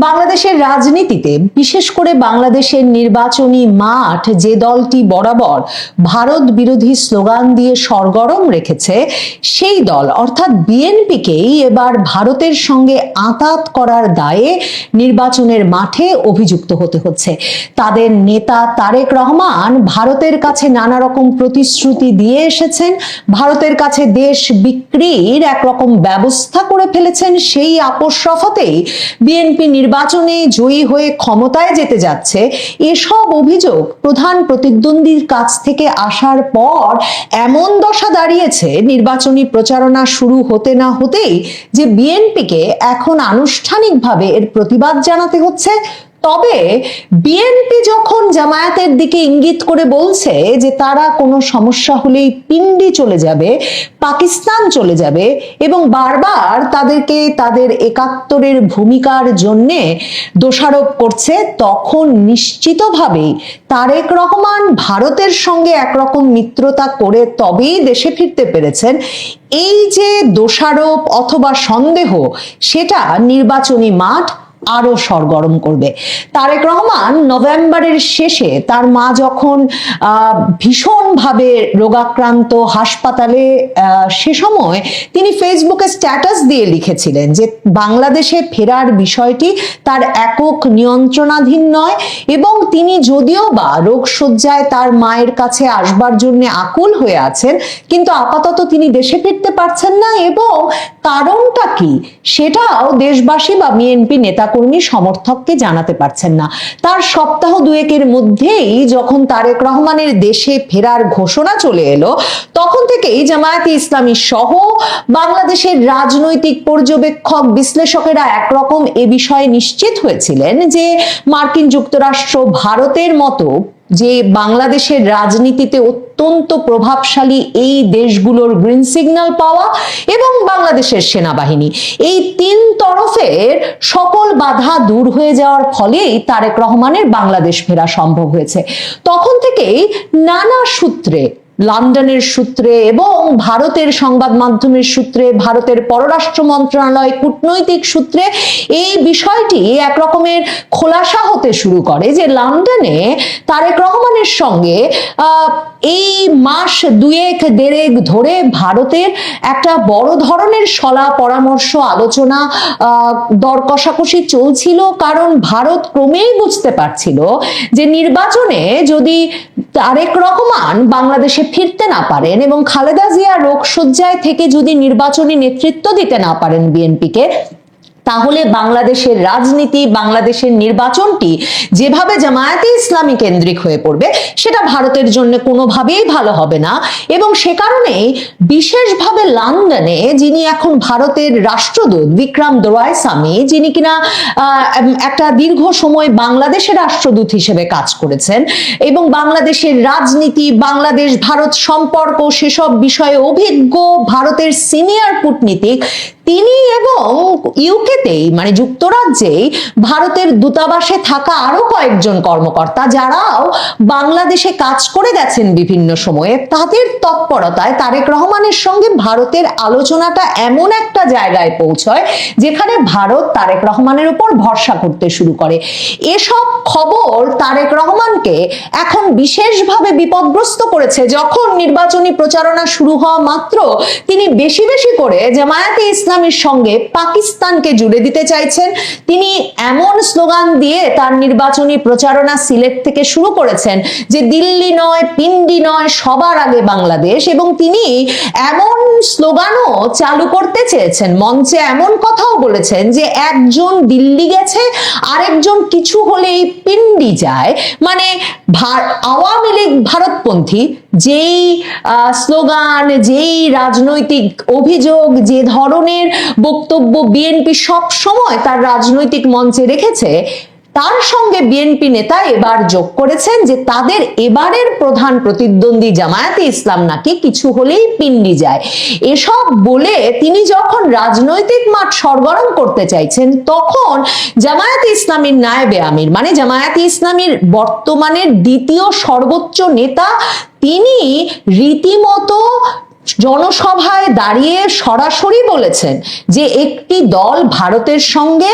বাংলাদেশের রাজনীতিতে বিশেষ করে বাংলাদেশের নির্বাচনী মাঠ যে দলটি বরাবর ভারত বিরোধী স্লোগান দিয়ে সরগরম রেখেছে সেই দল অর্থাৎ বিএনপিকেই এবার ভারতের সঙ্গে আঁতাত করার দায়ে নির্বাচনের মাঠে অভিযুক্ত হতে হচ্ছে। তাদের নেতা তারেক রহমান ভারতের কাছে নানা রকম প্রতিশ্রুতি দিয়ে এসেছেন, ভারতের কাছে দেশ বিক্রির একরকম ব্যবস্থা করে ফেলেছেন। সেই আপোষ রফতেই বিএনপি নির্বাচনে জয়ী হয়ে ক্ষমতায় যেতে যাচ্ছে, এসব অভিযোগ প্রধান প্রতিদ্বন্দ্বীর কাছ থেকে আসার পর এমন দশা দাঁড়িয়েছে নির্বাচনী প্রচারণা শুরু হতে না হতেই যে বিএনপিকে এখন আনুষ্ঠানিকভাবে এর প্রতিবাদ জানাতে হচ্ছে। তবে বিএনপি যখন জামায়াতের দিকে ইঙ্গিত করে বলছে যে তারা কোনো সমস্যা হলেই পিন্ডি চলে যাবে, পাকিস্তান চলে যাবে এবং বারবার তাদেরকে তাদের একাত্তরের ভূমিকার জন্যে দোষারোপ করছে, তখন নিশ্চিতভাবেই তারেক রহমান ভারতের সঙ্গে একরকম মিত্রতা করে তবেই দেশে ফিরতে পেরেছেন। এই যে দোষারোপ অথবা সন্দেহ, সেটা নির্বাচনী মাঠ আরো সরগরম করবে। তারেক রহমান নভেম্বরের শেষে তার মা যখন ভীষণভাবে রোগাক্রান্ত হাসপাতালে, সে সময় তিনি ফেসবুকে স্ট্যাটাস দিয়ে লিখেছিলেন যে বাংলাদেশে ফেরার বিষয়টি তার একক নিয়ন্ত্রণাধীন নয় এবং তিনি যদিও বা রোগশয্যায় তার মায়ের কাছে আসবার জন্য আকুল হয়ে আছেন, কিন্তু আপাতত তিনি দেশে ফিরতে পারছেন না এবং কারণটা কি সেটাও দেশবাসী বা বিএনপি নেতাকর্মী সমর্থককে জানাতে পারছেন না। তার সপ্তাহ দুয়েকের মধ্যেই যখন তারেক রহমানের দেশে ফেরার ঘোষণা চলে এলো, তখন থেকেই জামায়াতে ইসলামী সহ বাংলাদেশের রাজনৈতিক পর্যবেক্ষক বিশ্লেষকেরা একরকম এ বিষয়ে নিশ্চিত হয়েছিলেন যে মার্কিন যুক্তরাষ্ট্র, ভারতের মতো যে বাংলাদেশের রাজনীতিতে অত্যন্ত প্রভাবশালী এই দেশগুলোর গ্রিন সিগন্যাল পাওয়া এবং বাংলাদেশের সেনাবাহিনী, এই তিন তরফের সকল বাধা দূর হয়ে যাওয়ার ফলেই তারেক রহমানের বাংলাদেশ ফেরা সম্ভব হয়েছে। তখন থেকেই নানা সূত্রে, লন্ডনের সূত্রে এবং ভারতের সংবাদ মাধ্যমের সূত্রে, ভারতের পররাষ্ট্র মন্ত্রণালয় কূটনৈতিক সূত্রে এই বিষয়টি একরকমের খোলাসা হতে শুরু করে যে লন্ডনে তারেক রহমানের সঙ্গে এই মাস দুয়েক দেড়েক ধরে ভারতের একটা বড় ধরনের সলা পরামর্শ, আলোচনা, দর কষাকষি চলছিল। কারণ ভারত ক্রমেই বুঝতে পারছিল যে নির্বাচনে যদি তারেক রহমান বাংলাদেশে ফিরতে না পারেন এবং খালেদা জিয়া রোগশয্যায় থেকে যদি নির্বাচনী নেতৃত্ব দিতে না পারেন বিএনপিকে, তাহলে বাংলাদেশের রাজনীতি, বাংলাদেশের নির্বাচনটি যেভাবে জামায়াতে ইসলামী কেন্দ্রিক হয়ে পড়বে সেটা ভারতের জন্য কোনোভাবেই ভালো হবে না। এবং সে কারণেই বিশেষভাবে লন্ডনে যিনি এখন ভারতের রাষ্ট্রদূত বিক্রম দোরাইস্বামী, যিনি কিনা একটা দীর্ঘ সময় বাংলাদেশের রাষ্ট্রদূত হিসেবে কাজ করেছেন এবং বাংলাদেশের রাজনীতি, বাংলাদেশ ভারত সম্পর্ক সেসব বিষয়ে অভিজ্ঞ ভারতের সিনিয়র কূটনীতিক, তিনি এবং ইউকেতেই মানে যুক্তরাজ্যেই ভারতের দূতাবাসে থাকা আরো কয়েকজন কর্মকর্তা যারাও বাংলাদেশে কাজ করে গেছেন বিভিন্ন সময়ে, তাদের তৎপরতায় তারেক রহমানের সঙ্গে ভারতের আলোচনাটা এমন একটা জায়গায় পৌঁছয় যেখানে ভারত তারেক রহমানের উপর ভরসা করতে শুরু করে। এসব খবর তারেক রহমানকে এখন বিশেষভাবে বিপদগ্রস্ত করেছে। যখন নির্বাচনী প্রচারণা শুরু হওয়া মাত্র তিনি বেশি বেশি করে জামায়াতে ইসলামীর সঙ্গে পাকিস্তানকে জুড়ে দিতে চাইছেন। তিনি এমন স্লোগান দিয়ে তার নির্বাচনী প্রচারণা সিলেট থেকে শুরু করেছেন যে দিল্লি নয়, পিন্ডি নয়, সবার আগে বাংলাদেশ। এবং তিনি এমন স্লোগানও চালু করতে চেয়েছেন, মঞ্চে এমন কথাও বলেছেন যে একজন দিল্লি গেছে, আরেকজন কিছু হলেই পিন্ডি যায়। মানে আওয়ামী লীগ ভারতপন্থী যেই স্লোগান, যেই রাজনৈতিক অভিযোগ, যে ধরনের বক্তব্য বিএনপি সব সময় তার রাজনৈতিক মঞ্চে রেখেছে, তার সঙ্গে বিএনপি নেতা এবার যোগ করেছেন যে তাদের এবারের প্রধান প্রতিদ্বন্দ্বী জামায়াতে ইসলাম নাকি কিছু হলেই পিন্ডি যায়। এসব বলে তিনি যখন রাজনৈতিক মাঠ সরগরম করতে চাইছেন, তখন জামায়াতে ইসলামীর নায়েবে আমির মানে জামায়াতে ইসলামীর বর্তমানের দ্বিতীয় সর্বোচ্চ নেতা, তিনি রীতিমতো জনসভায় দাঁড়িয়ে সরাসরি বলেছেন যে একটি দল ভারতের সঙ্গে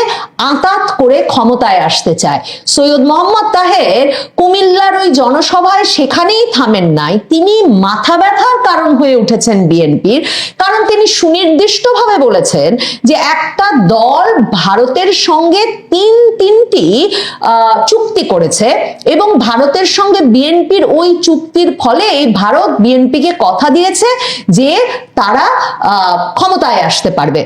আঁতাত করে ক্ষমতায় আসতে চায়। সৈয়দ মোহাম্মদ তাহের কুমিল্লার ওই জনসভায় সেখানেই থামেন নাই, তিনি মাথা ব্যথার কারণ হয়ে উঠেছেন বিএনপির, কারণ তিনি সুনির্দিষ্টভাবে বলেছেন যে একটা দল ভারতের সঙ্গে তিনটি চুক্তি করেছে এবং ভারতের সঙ্গে বিএনপির ওই চুক্তির ফলে ভারত বিএনপিকে কথা দিয়েছে যে তারা ক্ষমতায় আসতে পারবে।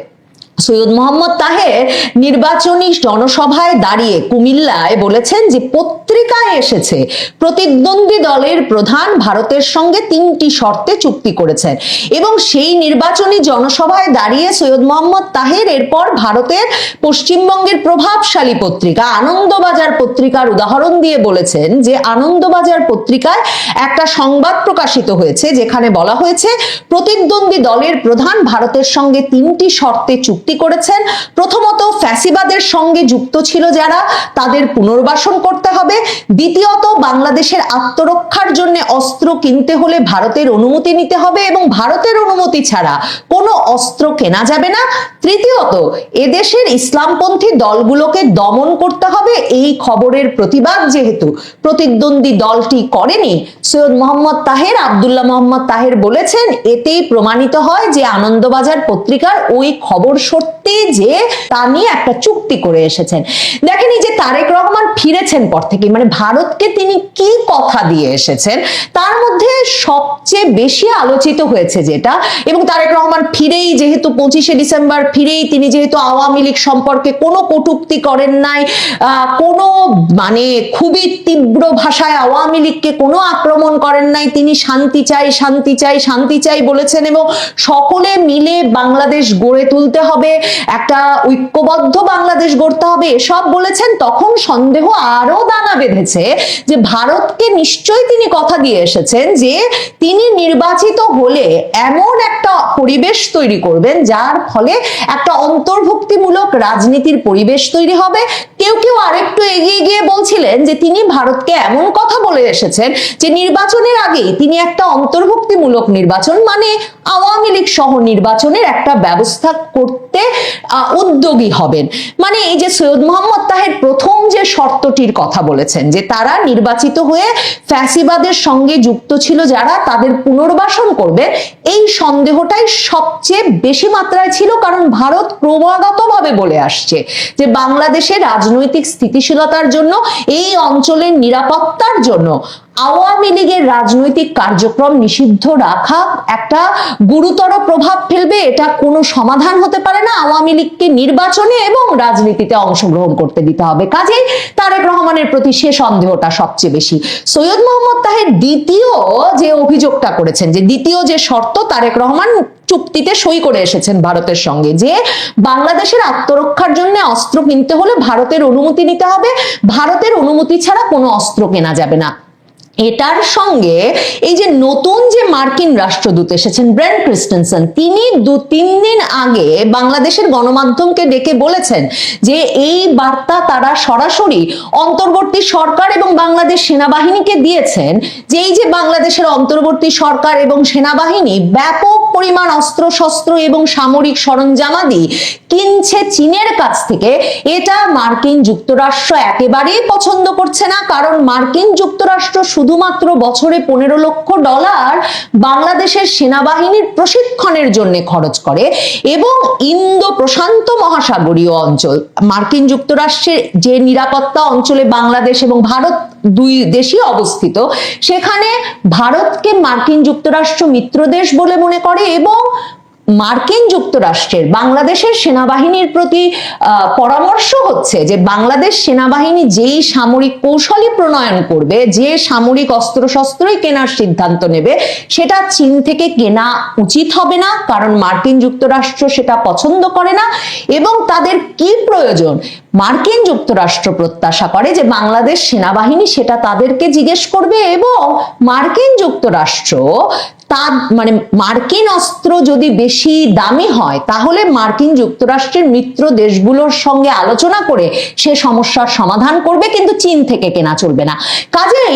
সৈয়দ মোহাম্মদ তাহের নির্বাচনী জনসভায় দাঁড়িয়ে কুমিল্লায় বলেছেন যে পত্রিকায় এসেছে প্রতিদ্বন্দ্বী দলের প্রধান ভারতের সঙ্গে 3টি শর্তে চুক্তি করেছেন এবং সেই নির্বাচনী জনসভায় দাঁড়িয়ে সৈয়দ মোহাম্মদ তাহের এরপর ভারতের পশ্চিমবঙ্গের প্রভাবশালী পত্রিকা আনন্দবাজার পত্রিকার উদাহরণ দিয়ে বলেছেন যে আনন্দবাজার পত্রিকায় একটা সংবাদ প্রকাশিত হয়েছে যেখানে বলা হয়েছে প্রতিদ্বন্দ্বী দলের প্রধান ভারতের সঙ্গে 3টি শর্তে চুক্তি করেছেন। প্রথমত, ফ্যাসিবাদের সঙ্গে যুক্ত ছিল যারা তাদের পুনর্বাসন করতে হবে। দ্বিতীয়ত, বাংলাদেশের আত্মরক্ষার জন্য অস্ত্র কিনতে হলে ভারতের অনুমতি নিতে হবে এবং ভারতের অনুমতি ছাড়া কোনো অস্ত্র কেনা যাবে না। তৃতীয়ত, এদেশের ইসলামপন্থী দলগুলোকে দমন করতে হবে। এই খবরের প্রতিবাদ যেহেতু প্রতিদ্বন্দ্বী দলটি করেনি, সৈয়দ মোহাম্মদ তাহের আব্দুল্লাহ মোহাম্মদ তাহের বলেছেন এতেই প্রমাণিত হয় যে আনন্দবাজার পত্রিকার ওই খবর সত্যি, যে তা নিয়ে একটা চুক্তি করে এসেছেন। দেখেন, এই যে তারেক রহমান ফিরেছেন পর থেকে, মানে ভারতকে তিনি কি কথা দিয়ে এসেছেন তার মধ্যে সবচেয়ে বেশি আলোচিত হয়েছে যেটা, এবং তারেক রহমান ফিরেই যেহেতু 25শে ডিসেম্বর ফিরেই তিনি যেহেতু আওয়ামী লীগ সম্পর্কে কোনো কটূক্তি করেন নাই, কোনো মানে খুবই তীব্র ভাষায় আওয়ামী লীগকে কোনো আক্রমণ করেন নাই, তিনি শান্তি চাই শান্তি চাই শান্তি চাই বলেছেন এবং সকলে মিলে বাংলাদেশ গড়ে তুলতে হবে, একটা ঐক্যবদ্ধ বাংলাদেশ গড়তে হবে, এসব বলেছেন। তখন সন্দেহ আরো দানা বেঁধেছে যে ভারতকে নিশ্চয়ই তিনি কথা দিয়ে এসেছেন যে তিনি নির্বাচিত হলে এমন একটা পরিবেশ তৈরি করবেন যার ফলে একটা অন্তর্ভুক্তিমূলক রাজনীতির পরিবেশ তৈরি হবে। কেউ কেউ আরেকটু এগিয়ে গিয়ে বলছিলেন যে তিনি ভারতকে এমন কথা বলে এসেছেন যে নির্বাচনের আগেই তিনি একটা অন্তর্ভুক্তিমূলক নির্বাচন মানে আওয়ামী লীগ সহ নির্বাচনের একটা ব্যবস্থা করতে উদ্যোগী হবেন। মানে এই যে সৈয়দ মোহাম্মদ তাহের প্রথম যে শর্তটির কথা বলেছেন যে তারা নির্বাচিত হয়ে ফ্যাসিবাদের সঙ্গে যুক্ত ছিল যারা তাদের পুনর্বাসন করবে, এই সন্দেহটাই সবচেয়ে বেশি মাত্রায় ছিল, কারণ ভারত ক্রমাগতভাবে বলে আসছে যে বাংলাদেশের রাজনৈতিক স্থিতিশীলতার জন্য, এই অঞ্চলের নিরাপত্তার জন্য আওয়ামী লীগের রাজনৈতিক কার্যক্রম নিষিদ্ধ রাখা একটা গুরুতর প্রভাব ফেলবে, এটা কোনো সমাধান হতে পারে না। আওয়ামী লীগকে নির্বাচনে এবং রাজনীতিতে অংশগ্রহণ করতে দিতে হবে। কাজেই তারেক রহমানের প্রতি সে সন্দেহটা সবচেয়ে বেশি। সৈয়দ মোহাম্মদ তাহের দ্বিতীয় যে অভিযোগটা করেছেন, যে দ্বিতীয় যে শর্ত তারেক রহমান চুক্তিতে সই করে এসেছেন ভারতের সঙ্গে, যে বাংলাদেশের আত্মরক্ষার জন্য অস্ত্র কিনতে হলে ভারতের অনুমতি নিতে হবে, ভারতের অনুমতি ছাড়া কোনো অস্ত্র কেনা যাবে না। এটার সঙ্গে এই যে নতুন যে মার্কিন রাষ্ট্রদূত এসেছেন ব্রেন্ট ক্রিস্টেনসন, তিনি 2-3 দিন আগে বাংলাদেশের গণমাধ্যমকে ডেকে বলেছেন যে এই বার্তা তারা সরাসরি অন্তর্বর্তী সরকার এবং বাংলাদেশ সেনাবাহিনীকে দিয়েছেন যে এই যে বাংলাদেশের অন্তর্বর্তী সরকার এবং সেনাবাহিনী ব্যাপক পরিমাণ অস্ত্রশস্ত্র এবং সামরিক সরঞ্জামাদি কিনছে চীনের কাছ থেকে, এটা মার্কিন যুক্তরাষ্ট্র একেবারেই পছন্দ করছে না, কারণ মার্কিন যুক্তরাষ্ট্র শুধুমাত্র বছরে $15 লক্ষ বাংলাদেশের সেনাবাহিনীর প্রশিক্ষণের জন্য খরচ করে এবং ইন্দো প্রশান্ত মহাসাগরীয় অঞ্চল, মার্কিন যুক্তরাষ্ট্রের যে নিরাপত্তা অঞ্চলে বাংলাদেশ এবং ভারত দুই দেশই অবস্থিত, সেখানে ভারতকে মার্কিন যুক্তরাষ্ট্র মিত্র দেশ বলে মনে করে এবং মার্কিন যুক্তরাষ্ট্রের বাংলাদেশের সেনাবাহিনীর প্রতি পরামর্শ হচ্ছে যে বাংলাদেশ সেনাবাহিনী যেই সামরিক কৌশলই প্রণয়ন করবে, যে সামরিক অস্ত্রশস্ত্রই কেনার সিদ্ধান্ত নেবে, সেটা চীন থেকে কেনা উচিত হবে না, কারণ মার্কিন যুক্তরাষ্ট্র সেটা পছন্দ করে না এবং তাদের কি প্রয়োজন মার্কিন যুক্তরাষ্ট্র প্রত্যাশা করে যে বাংলাদেশ সেনাবাহিনী সেটা তাদেরকে জিজ্ঞেস করবে এবং মার্কিন যুক্তরাষ্ট্র তার মানে মার্কিন অস্ত্র যদি বেশি দামি হয় তাহলে মার্কিন যুক্তরাষ্ট্রের মিত্র দেশগুলোর সঙ্গে আলোচনা করে সে সমস্যার সমাধান করবে, কিন্তু চীন থেকে কেনা চলবে না। কাজেই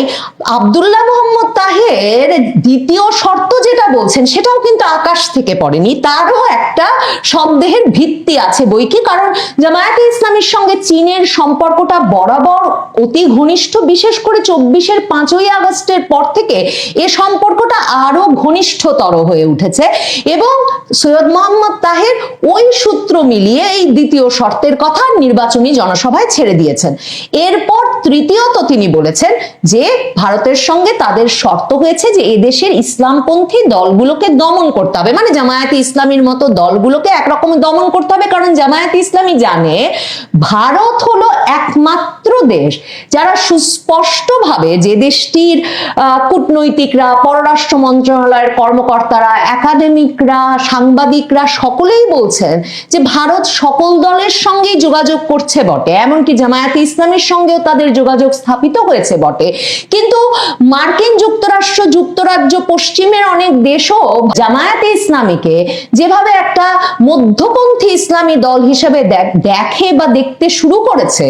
আব্দুল্লাহ মোহাম্মদ তাহের দ্বিতীয় শর্ত যেটা বলছেন সেটাও কিন্তু আকাশ থেকে পড়েনি, তারও একটা সন্দেহের ভিত্তি আছে বই কি। কারণ জামায়াতে ইসলামীর সঙ্গে চীনের সম্পর্কটা বরাবর অতি ঘনিষ্ঠ, বিশেষ করে 24-এর 5ই আগস্টের পর থেকে এ সম্পর্কটা আরো ঘনিষ্ঠতর হয়ে উঠেছে এবং সৈয়দ মোহাম্মদ তাহের ওই সূত্র মিলিয়ে এই দ্বিতীয় শর্তের কথা নির্বাচনী জনসভায় ছেড়ে দিয়েছেন। এরপর তৃতীয়ত তিনি বলেছেন যে ভারতের সঙ্গে তাদের শর্ত হয়েছে যে এদেশের ইসলামপন্থী দলগুলোকে দমন করতে হবে, মানে জামায়াতে ইসলামীর মতো দলগুলোকে একরকম দমন করতে হবে। কারণ জামায়াতে ইসলামী জানে ভারত হলো একমাত্র দেশ যারা সুস্পষ্টভাবে, যে দেশটির কূটনৈতিকরা, পররাষ্ট্র মন্ত্রণালয়ের কর্মকর্তারা, একাডেমিকরা, সাংবাদিকরা সকলেই বলছেন যে ভারত সকল দলের সঙ্গেই যোগাযোগ করছে বটে, এমনকি জামায়াতে ইসলামীর সঙ্গেও তাদের যোগাযোগ স্থাপিত হয়েছে বটে, কিন্তু মার্কিন যুক্তরাষ্ট্র, যুক্তরাজ্য, পশ্চিমের অনেক দেশও জামায়াতে ইসলামীকে যেভাবে একটা মধ্যপন্থী ইসলামী দল হিসেবে দেখে বা দেখতে শুরু করেছে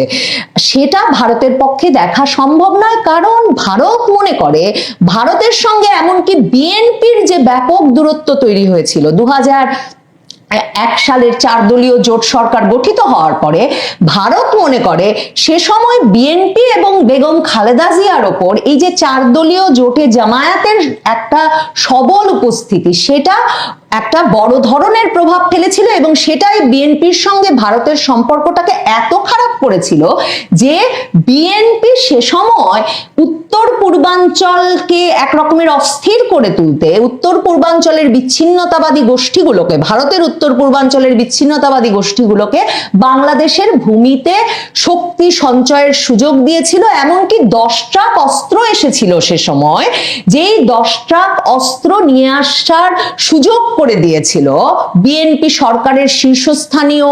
সেটা ভারতের পক্ষে দেখা সম্ভব নয়। কারণ ভারত মনে করে ভারতের সঙ্গে এমনকি বিএনপির যে ব্যাপক দূরত্ব তৈরি হয়েছিল 2001 সালের 4 দলীয় জোট সরকার গঠিত হওয়ার পরে, ভারত মনে করে সে সময় বিএনপি এবং বেগম খালেদা জিয়ার ওপর এই যে 4 দলীয় জোটে জামায়াতের একটা সবল উপস্থিতি সেটা একটা বড় ধরনের প্রভাব ফেলেছিল এবং সেটাই বিএনপির সঙ্গে ভারতের সম্পর্কটাকে এত খারাপ করেছিল যে বিএনপি সে সময় উত্তর পূর্বাঞ্চলকে একরকমের অস্থির করে তুলতে উত্তর পূর্বাঞ্চলের বিচ্ছিন্নতাবাদী গোষ্ঠীগুলোকে, ভারতের উত্তর পূর্বাঞ্চলের বিচ্ছিন্নতাবাদী গোষ্ঠীগুলোকে বাংলাদেশের ভূমিতে শক্তি সঞ্চয়ের সুযোগ দিয়েছিল। এমনকি 10 ট্রাক অস্ত্র এসেছিল সে সময়, যেই 10 ট্রাক অস্ত্র নিয়ে আসার সুযোগ করে দিয়েছিল বিএনপি সরকারের শীর্ষস্থানীয়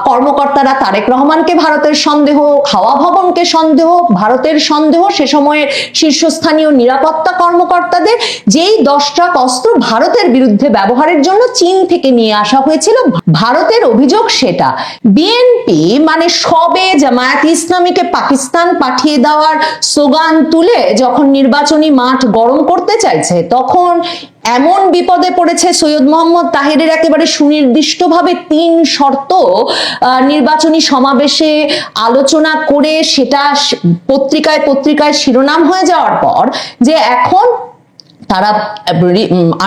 কর্মকর্তারা। তারেক রহমানকে ভারতের সন্দেহ, হাওয়া ভবনকে সন্দেহ, ভারতের সন্দেহ, সে সময়ের শীর্ষস্থানীয় নিরাপত্তা কর্মকর্তাদের, যেই 10 ট্রাক অস্ত্র ভারতের বিরুদ্ধে ব্যবহারের জন্য চীন থেকে নিয়ে আসা হয়েছিল। ভারতের অভিযোগ সেটা বিএনপি মানে সবে জামায়াত ইসলামীকে পাকিস্তান পাঠিয়ে দেওয়ার স্লোগান তুলে যখন নির্বাচনী মাঠ গরম করতে চাইছে তখন এমন বিপদে পড়েছে সৈয়দ মোহাম্মদ তাহেরের একেবারে সুনির্দিষ্টভাবে 3 শর্ত নির্বাচনী সমাবেশে আলোচনা করে সেটা পত্রিকায় শিরোনাম হয়ে যাওয়ার পর যে এখন তারা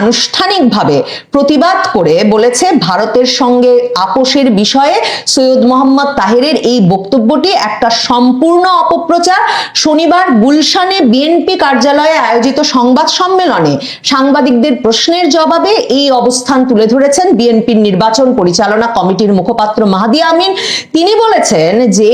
আনুষ্ঠানিকভাবে প্রতিবাদ করে বলেছে ভারতের সঙ্গে আপোষের বিষয়ে সৈয়দ মোহাম্মদ তাহেরের এই বক্তব্যটি একটা সম্পূর্ণ অপপ্রচার। শনিবার গুলশানে বিএনপি কার্যালয়ে আয়োজিত সংবাদ সম্মেলনে সাংবাদিকদের প্রশ্নের জবাবে এই অবস্থান তুলে ধরেছেন বিএনপির নির্বাচন পরিচালনা কমিটির মুখপাত্র মাহদি আমিন। তিনি বলেছেন যে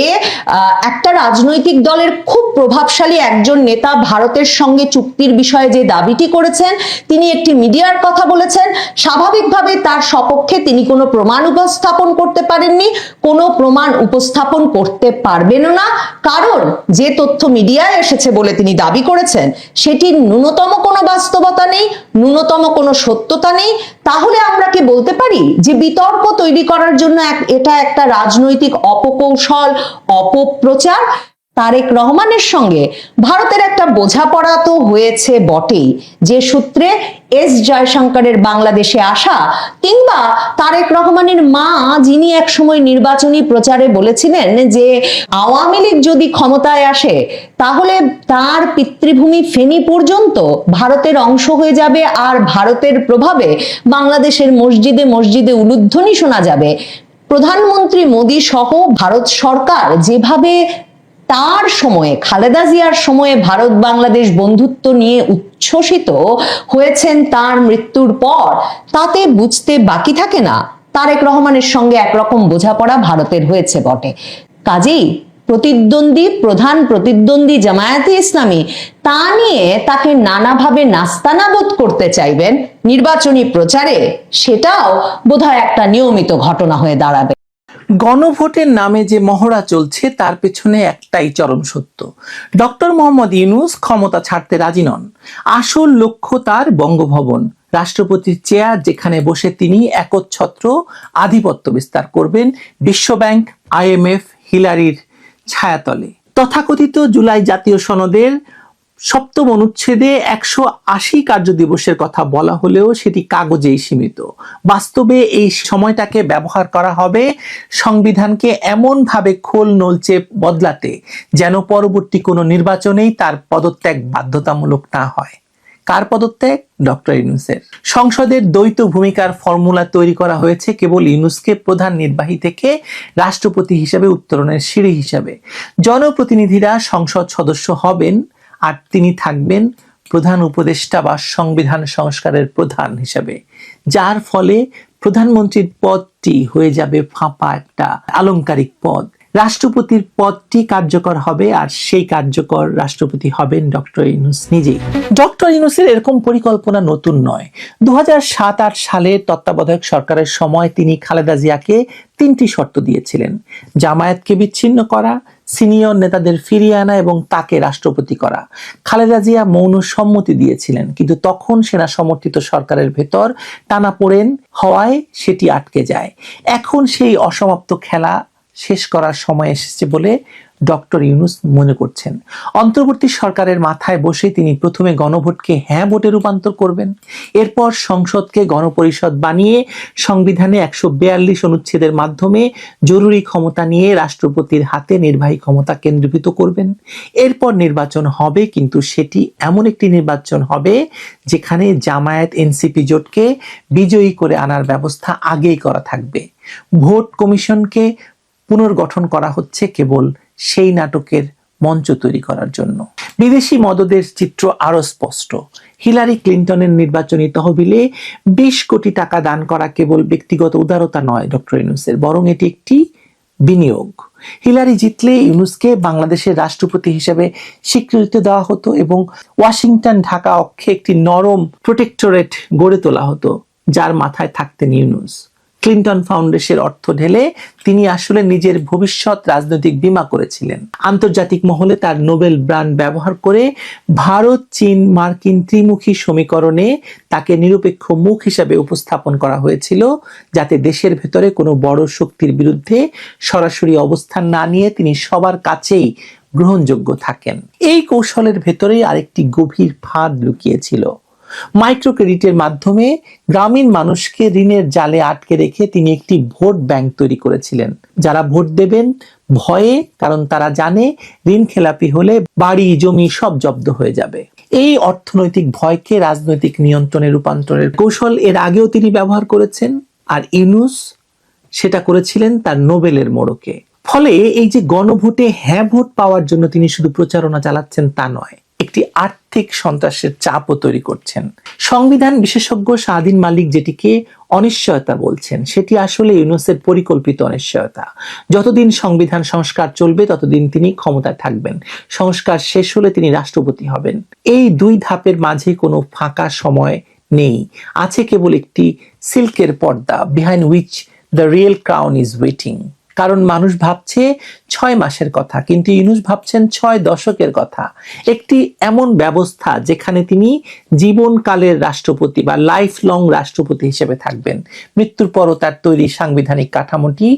একটা রাজনৈতিক দলের খুব প্রভাবশালী একজন নেতা ভারতের সঙ্গে চুক্তির বিষয়ে যে দাবিটি করেছেন, তিনি একটি মিডিয়ার কথা বলেছেন, স্বাভাবিকভাবে তার সপক্ষে তিনি কোনো প্রমাণ উপস্থাপন করতে পারেননি, কোনো প্রমাণ উপস্থাপন করতে পারবেনও না, কারণ যে তথ্য মিডিয়ায় এসেছে বলে তিনি দাবি করেছেন সেটির ন্যূনতম কোনো বাস্তবতা নেই, ন্যূনতম কোনো সত্যতা নেই। তাহলে আমরা কি বলতে পারি যে বিতর্ক তৈরি করার জন্য এটা একটা রাজনৈতিক অপকৌশল, অপপ্রচার? তারেক রহমানের সঙ্গে ভারতের একটা বোঝাপড়া তো হয়েছে বটেই, যে সূত্রে এস জয়শঙ্করের বাংলাদেশে আসা, কিংবা তারেক রহমানের মা যিনি একসময় নির্বাচনী প্রচারে বলেছিলেন যে আওয়ামী লীগ যদি ক্ষমতায় আসে তাহলে তার পিতৃভূমি ফেনী পর্যন্ত ভারতের অংশ হয়ে যাবে আর ভারতের প্রভাবে বাংলাদেশের মসজিদে মসজিদে উলুধ্বনি শোনা যাবে। প্রধানমন্ত্রী মোদী সহ ভারত সরকার যেভাবে তার সময়ে, খালেদা জিয়ার সময়ে ভারত বাংলাদেশ বন্ধুত্ব নিয়ে উচ্ছ্বসিত হয়েছেন তার মৃত্যুর পর, তাতে বুঝতে বাকি থাকে না তারেক রহমানের সঙ্গে একরকম বোঝাপড়া ভারতের হয়েছে বটে। কাজেই প্রধান প্রতিদ্বন্দ্বী জামায়াতে ইসলামী তা নিয়ে তাকে নানাভাবে নাস্তানাবুদ করতে চাইবেন নির্বাচনী প্রচারে, সেটাও বোধহয় একটা নিয়মিত ঘটনা হয়ে দাঁড়াবে। গণভোটের নামে যে মহড়া চলছে তার পেছনে একটাই চরম সত্য, ডক্টর মোহাম্মদ ইউনূস ক্ষমতা ছাড়তে রাজি নন। আসল লক্ষ্য তার বঙ্গভবন, রাষ্ট্রপতির চেয়ার, যেখানে বসে তিনি একচ্ছত্র আধিপত্য বিস্তার করবেন বিশ্বব্যাংক, IMF, হিলারির ছায়াতলে। তথাকথিত জুলাই জাতীয় সনদের 7ম অনুচ্ছেদে 180 কার্যদিবসের কথা বলা হলেও সেটি কাগজেই সীমিত। বাস্তবে এই সময়টাকে ব্যবহার করা হবে সংবিধানকে এমনভাবে খোল নলচে বদলাতে যেন পরবর্তী কোনো নির্বাচনেই তার পদত্যাগ বাধ্যতামূলক না হয়। কার পদত্যাগ? ডক্টর ইউনূসের। সংসদের দ্বৈত ভূমিকার ফর্মুলা তৈরি করা হয়েছে কেবল ইউনূসকে প্রধান নির্বাহী থেকে রাষ্ট্রপতি হিসেবে উত্তরণের সিঁড়ি হিসাবে। জনপ্রতিনিধিরা সংসদ সদস্য হবেন আর তিনি থাকবেন প্রধান উপদেষ্টা বা সংবিধান সংস্কারের প্রধান হিসেবে, যার ফলে প্রধানমন্ত্রীর পদটি হয়ে যাবে ফাঁপা একটা আলংকারিক পদ। রাষ্ট্রপতির পদটি কার্যকর হবে আর সেই কার্যকর রাষ্ট্রপতি হবেন ডক্টর ইউনূস নিজেই। ডক্টর ইউনূসের এরকম পরিকল্পনা নতুন নয়। 2007-8 সালের তত্ত্বাবধায়ক সরকারের সময় তিনি খালেদা জিয়াকে 3টি শর্ত দিয়েছিলেন: জামায়াতকে বিচ্ছিন্ন করা, সিনিয়র নেতাদের ফিরিয়ে আনা এবং তাকে রাষ্ট্রপতি করা। খালেদা জিয়া মৌন সম্মতি দিয়েছিলেন, কিন্তু তখন সেনা সমর্থিত সরকারের ভেতর টানাপোড়েন হওয়ায় সেটি আটকে যায়। এখন সেই অসমাপ্ত খেলা শেষ করার সময় এসেছে বলে ডক্টর ইউনূস মনে করছেন। অন্তর্বর্তী সরকারের মাথায় বসে তিনি প্রথমে গণভোটকে হ্যাঁ ভোটে রূপান্তর করবেন, এরপর সংসদকে গণপরিষদ বানিয়ে সংবিধানে 142 অনুচ্ছেদের মাধ্যমে জরুরি ক্ষমতা নিয়ে রাষ্ট্রপতির হাতে নির্বাহী ক্ষমতা কেন্দ্রীভূত করবেন। এরপর নির্বাচন হবে, কিন্তু সেটি এমন একটি নির্বাচন হবে যেখানে জামায়াত এনসিপি জোটকে বিজয়ী করে আনার ব্যবস্থা আগেই করা থাকবে। ভোট কমিশনকে পুনর্গঠন করা হচ্ছে কেবল সেই নাটকের মঞ্চ তৈরি করার জন্য। বিদেশি মদদের চিত্র আরো স্পষ্ট। হিলারি ক্লিন্টনের নির্বাচনী তহবিলে 20 কোটি টাকা দান করা কেবল ব্যক্তিগত উদারতা নয় ডক্টর ইউনূসের, বরং এটি একটি বিনিয়োগ। হিলারি জিতলে ইউনূসকে বাংলাদেশের রাষ্ট্রপতি হিসেবে স্বীকৃতি দেওয়া হতো এবং ওয়াশিংটন ঢাকা অক্ষে একটি নরম প্রোটেক্টরেট গড়ে তোলা হতো, যার মাথায় থাকতেন ইউনূস। ক্লিন্টন ফাউন্ডেশনের অর্থ ঢেলে তিনি আসলে নিজের ভবিষ্যৎ রাজনৈতিক বীমা করেছিলেন। আন্তর্জাতিক মহলে তার নোবেল ব্র্যান্ড ব্যবহার করে ভারত, চীন, মার্কিন ত্রিমুখী সমীকরণে তাকে নিরপেক্ষ মুখ হিসাবে উপস্থাপন করা হয়েছিল, যাতে দেশের ভেতরে কোনো বড় শক্তির বিরুদ্ধে সরাসরি অবস্থান না নিয়ে তিনি সবার কাছেই গ্রহণযোগ্য থাকেন। এই কৌশলের ভেতরেই আরেকটি গভীর ফাঁদ লুকিয়েছিল। মাইক্রো ক্রেডিটের মাধ্যমে গ্রামীণ মানুষকে ঋণের জালে আটকে রেখে তিনি একটি ভোট ব্যাংক তৈরি করেছিলেন। যারা ভোট দেবেন ভয়ে, কারণ তারা জানে ঋণ খেলাপি হলে বাড়ি জমি সব জব্দ হয়ে যাবে। এই অর্থনৈতিক ভয়কে রাজনৈতিক নিয়ন্ত্রণে রূপান্তরের কৌশল এর আগেও তিনি ব্যবহার করেছেন, আর ইউনূস সেটা করেছিলেন তার নোবেলের মোড়কে। ফলে এই যে গণভোটে হ্যাঁ ভোট পাওয়ার জন্য তিনি শুধু প্রচারণা চালাচ্ছেন তা নয়, একটি আর্থিক সন্ত্রাসের চাপও তৈরি করছেন। সংবিধান বিশেষজ্ঞ স্বাধীন মালিক যেটিকে অনিশ্চয়তা বলছেন, সেটি আসলে ইউনূসের পরিকল্পিত অনিশ্চয়তা। যতদিন সংবিধান সংস্কার চলবে ততদিন তিনি ক্ষমতায় থাকবেন, সংস্কার শেষ হলে তিনি রাষ্ট্রপতি হবেন। এই দুই ধাপের মাঝে কোনো ফাঁকা সময় নেই, আছে কেবল একটি সিল্কের পর্দা, behind which the real crown is waiting. কারণ মানুষ ভাবছে 6 মাসের কথা, কিন্তু ইউনূস ভাবছেন 6 দশকের কথা। একটি এমন ব্যবস্থা যেখানে তিনি জীবনকালের রাষ্ট্রপতি বা লাইফ লং রাষ্ট্রপতি হিসেবে থাকবেন। মৃত্যুর পরও তার তৈরি সাংবিধানিক কাঠামোটি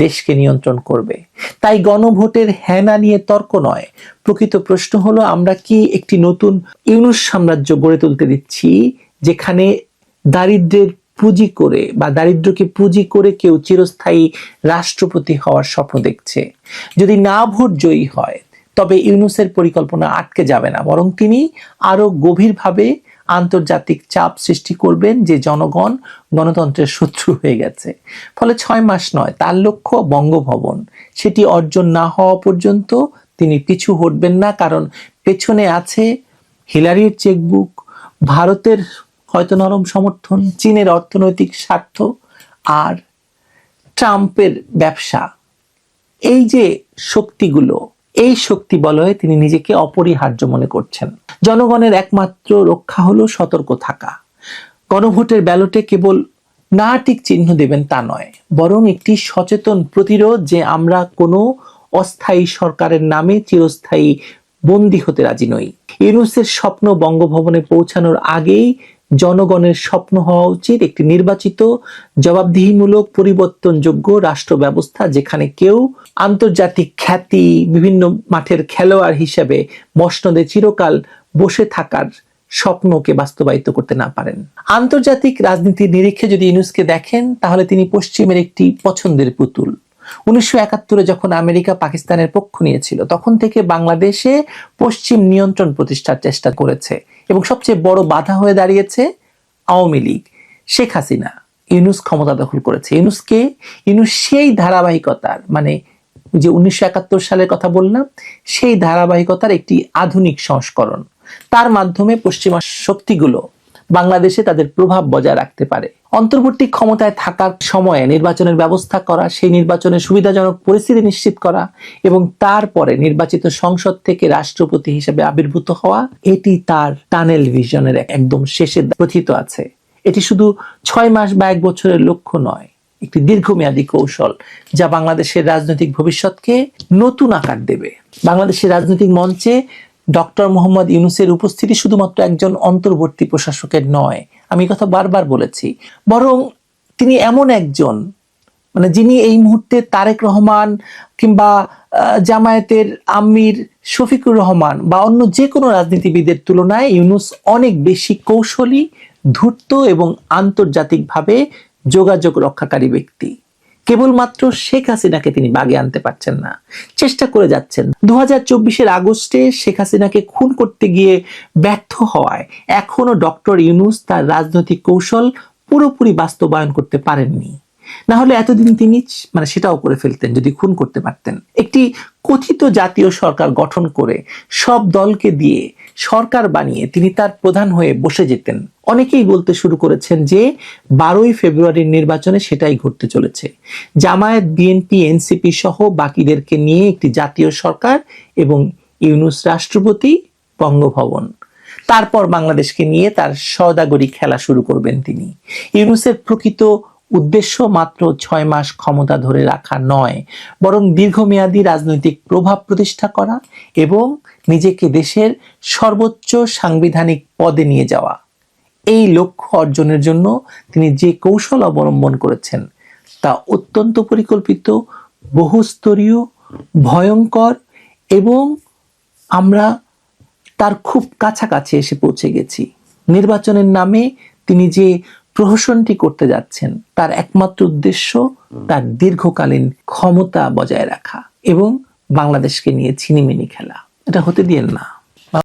দেশকে নিয়ন্ত্রণ করবে। তাই গণভোটের হ্যাঁ না নিয়ে তর্ক নয়, প্রকৃত প্রশ্ন হলো আমরা কি একটি নতুন ইউনূস সাম্রাজ্য গড়ে তুলতে দিচ্ছি, যেখানে দারিদ্র্যের পুঁজি করে বা দারিদ্র্যকে পুঁজি করে কেউ চিরস্থায়ী রাষ্ট্রপতি হওয়ার স্বপ্ন দেখছে। যদি না ভোট জয়ী হয় তবে ইউনূসের পরিকল্পনা আটকে যাবে না, বরং তিনি আরো গভীরভাবে আন্তর্জাতিক চাপ সৃষ্টি করবেন যে জনগণ গণতন্ত্রের শত্রু হয়ে গেছে। ফলে 6 মাস নয়, তার লক্ষ্য বঙ্গভবন। সেটি অর্জন না হওয়া পর্যন্ত তিনি পিছু হটবেন না, কারণ পেছনে আছে হিলারির চেকবুক, ভারতের হয়তো নরম সমর্থন, চীনের অর্থনৈতিক স্বার্থ আর ট্রাম্পের ব্যবসা। এই যে শক্তিগুলো, এই শক্তি বলয়ে তিনি নিজেকে অপরিহার্য মনে করছেন। জনগণের একমাত্র রক্ষা হলো সতর্ক থাকা। গণভোটের ব্যালটে কেবল না ঠিক চিহ্ন দেবেন তা নয়, বরং একটি সচেতন প্রতিরোধ যে আমরা কোনো অস্থায়ী সরকারের নামে চিরস্থায়ী বন্দী হতে রাজি নই। ইউনূসের স্বপ্ন বঙ্গভবনে পৌঁছানোর আগেই জনগণের স্বপ্ন হওয়া উচিত একটি নির্বাচিত, জবাবদিহিমূলক, পরিবর্তনযোগ্য রাষ্ট্র ব্যবস্থা, যেখানে কেউ আন্তর্জাতিক খ্যাতি, বিভিন্ন মাঠের খেলোয়াড় হিসেবে মসনদে চিরকাল বসে থাকার স্বপ্নকে বাস্তবায়িত করতে না পারেন। আন্তর্জাতিক রাজনীতির নিরীক্ষে যদি ইউনূসকে দেখেন, তাহলে তিনি পশ্চিমের একটি পছন্দের পুতুল। 1971 যখন আমেরিকা পাকিস্তানের পক্ষ নিয়েছিল, তখন থেকে বাংলাদেশে পশ্চিম নিয়ন্ত্রণ প্রতিষ্ঠার চেষ্টা করেছে এবং সবচেয়ে বড় বাধা হয়ে দাঁড়িয়েছে আওয়ামী লীগ, শেখ হাসিনা। ইউনূস ক্ষমতা দখল করেছে। ইউনূস সেই ধারাবাহিকতার, মানে যে 1971 সালের কথা বললাম, সেই ধারাবাহিকতার একটি আধুনিক সংস্করণ। তার মাধ্যমে পশ্চিমা শক্তিগুলো বাংলাদেশে তাদের প্রভাব বজায় রাখতে পারে। অন্তর্বর্তী ক্ষমতায় থাকার সময়ে নির্বাচনের ব্যবস্থা করা, সেই নির্বাচনের সুবিধাজনক পরিস্থিতি নিশ্চিত করা এবং তারপরে নির্বাচিত সংসদ থেকে রাষ্ট্রপতি হিসেবে আবির্ভূত হওয়া, এটি তার টানেল ভিশনের একদম শেষে প্রথিত আছে। এটি শুধু 6 মাস বা 1 বছরের লক্ষ্য নয়, একটি দীর্ঘমেয়াদী কৌশল যা বাংলাদেশের রাজনৈতিক ভবিষ্যৎকে নতুন আকার দেবে। বাংলাদেশের রাজনৈতিক মঞ্চে ডক্টর মোহাম্মদ ইউনূসের উপস্থিতি শুধুমাত্র একজন অন্তর্বর্তী প্রশাসকের নয়, আমি কথা বারবার বলেছি, বরং তিনি এমন একজন, মানে যিনি এই মুহূর্তে তারেক রহমান কিংবা জামায়াতের আমির শফিকুর রহমান বা অন্য যে কোনো রাজনীতিবিদের তুলনায় ইউনূস অনেক বেশি কৌশলী, ধূর্ত এবং আন্তর্জাতিকভাবে যোগাযোগ রক্ষাকারী ব্যক্তি। কেবলমাত্র শেখ হাসিনাকে তিনি বাগে আনতে পারছেন না, চেষ্টা করে যাচ্ছেন। 2024 আগস্টে শেখ হাসিনাকে খুন করতে গিয়ে ব্যর্থ হওয়ায় এখনো ডক্টর ইউনূস তার রাজনৈতিক কৌশল পুরোপুরি বাস্তবায়ন করতে পারেননি। না হলে এতদিন তিনি সেটাও করে ফেলতেন যদি খুন করতে পারতেন। একটি কথিত জাতীয় সরকার গঠন করে সব দলকে দিয়ে সরকার বানিয়ে তিনি তার প্রধান হয়ে বসে যেতেন। অনেকেই বলতে শুরু করেছেন যে 12ই ফেব্রুয়ারির নির্বাচনে সেটাই ঘটতে চলেছে। জামায়াত, বিএনপি, এনসিপি সহ বাকিদেরকে নিয়ে একটি জাতীয় সরকার এবং ইউনূস রাষ্ট্রপতি, বঙ্গভবন। তারপর বাংলাদেশকে নিয়ে তার সওদাগরি খেলা শুরু করবেন তিনি। ইউনূসের প্রকৃত উদ্দেশ্য মাত্র 6 মাস ক্ষমতা ধরে রাখা নয়, বরং দীর্ঘমেয়াদী রাজনৈতিক প্রভাব প্রতিষ্ঠা করা এবং নিজেকে দেশের সর্বোচ্চ সাংবিধানিক পদে নিয়ে যাওয়া। এই লক্ষ্য অর্জনের জন্য তিনি যে কৌশল অবলম্বন করেছেন তা অত্যন্ত পরিকল্পিত, বহুস্তরীয়, ভয়ঙ্কর এবং আমরা তার খুব কাছাকাছি এসে পৌঁছে গেছি। নির্বাচনের নামে তিনি যে প্রহসনটি করতে যাচ্ছেন তার একমাত্র উদ্দেশ্য তার দীর্ঘকালীন ক্ষমতা বজায় রাখা এবং বাংলাদেশকে নিয়ে ছিনিমিনি খেলা। এটা হতে দিয়েন না।